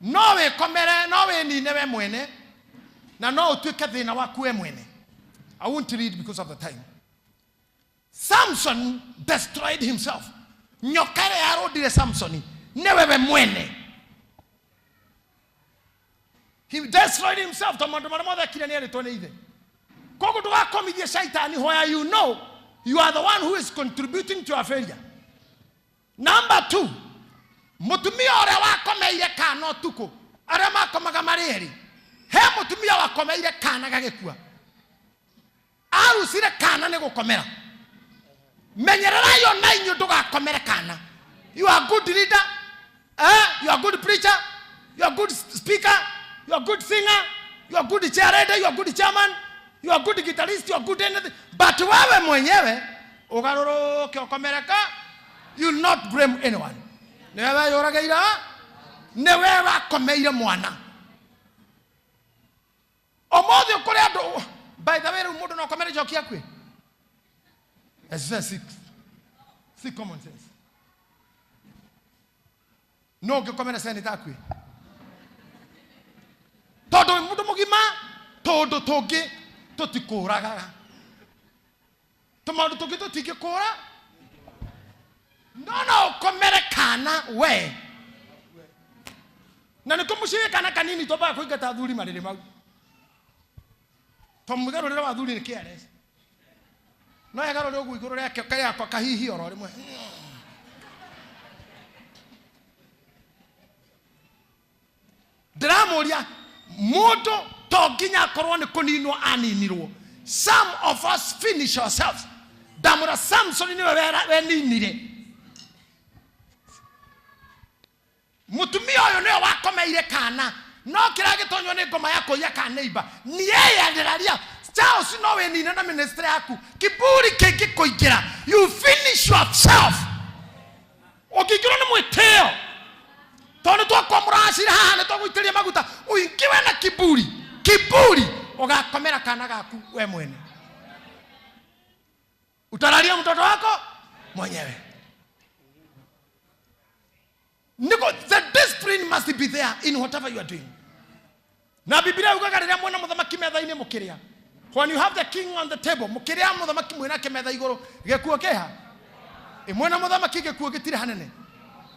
no we komere no we ni newe mwene na no utuike thina waku we mwene. I won't read because of the time. Samson destroyed himself. Nyokare arodire Samson newe we mwene. He destroyed himself. Where you know you are the one who is contributing to your failure. Number 2, mutumia ore wakomeire kana tuko aria makomaga mariri he mutumia wakomeire kana gagekua arusire kana ne gukomera menyerera yo na inyu ndugakomere kana. You are good leader, you are good preacher, you are good speaker, you are good singer, you are good cheerleader, you are good chairman, you are good guitarist, you are good anything, but wewe mwenyewe ugaroroke ukomereka, you will not blame anyone. Newe yorageira newe wakomeire mwana omothe ukore andu. By the way, mundu no komere joki akwe. It's six common sense. No ke komere sene takwe. Todo mundu mugima todo toge totikuraga. Tomandu toge totikikura. No komere kana we. Na nikomushire kana kanini toba ko igata thuri marire mau. Tomugero rero wathuri ni careless. No yagaro ryo guiguru rya kaya kwa kahihi oro rimwe. Dramoria moto toginya korwo ni kuninwo aninirwo. Some of us finish ourselves. Damura Samson ni we ninire. Mutumia oyo ne wakomeire kana no kira gitonyo ni ngoma yako ya ka neighbor ni yeye ndiraria Charles no we ni na ministry yaku kiburi kiki kuingira. You finish yourself. Okigiro ni mweteo tono to komrashira hana to guiteria maguta uingiwe na kiburi ugakomera kana gaku we mwene. Utararia mtoto wako mwenyewe. The discipline must be there in whatever you are doing. Na Biblia ugagarira mwana muthamaki metha-ini mukiria. When you have the king on the table, mukiria muthamaki mwina ke metha iguru gekuo keha. Mwana muthamaki gekuo gitire hanene.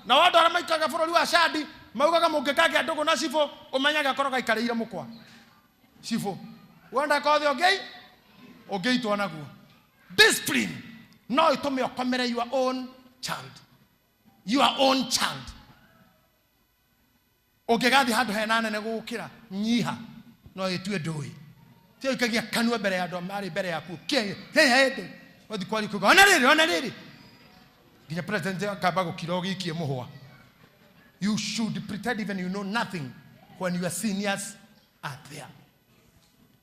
Na wadu ara maikaga bururi wa Shadi maugaga mungikage andugu na sifo umenyaga koroga ikareire mukwa. Sifo. Wanda kothe ogeitwo naguo. Discipline no itume okomere your own child. Your own child. Ogegathi handu henane ne gukira nyiha no itue ndui tio ikagia kanua mbere ya andu mari mbere yaku ke he wathi kwari kuga ona riri nginya president akamba gukira ogikie muhwa. You should pretend even you know nothing when your seniors are there.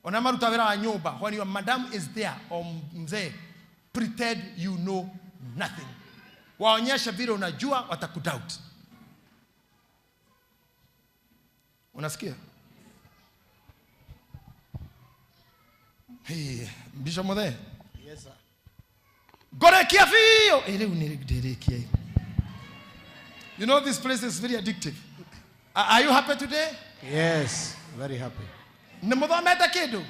Ona maruta wira wa nyumba when your madam is there or mzee, pretend you know nothing. Waonyesha vile unajua watakudoubt. Unasikia? Hey, Bishop Mothe. Yes, sir. Gorekia fio. You know this place is very addictive. Are you happy today? Yes, very happy. Nemodha meta kidu.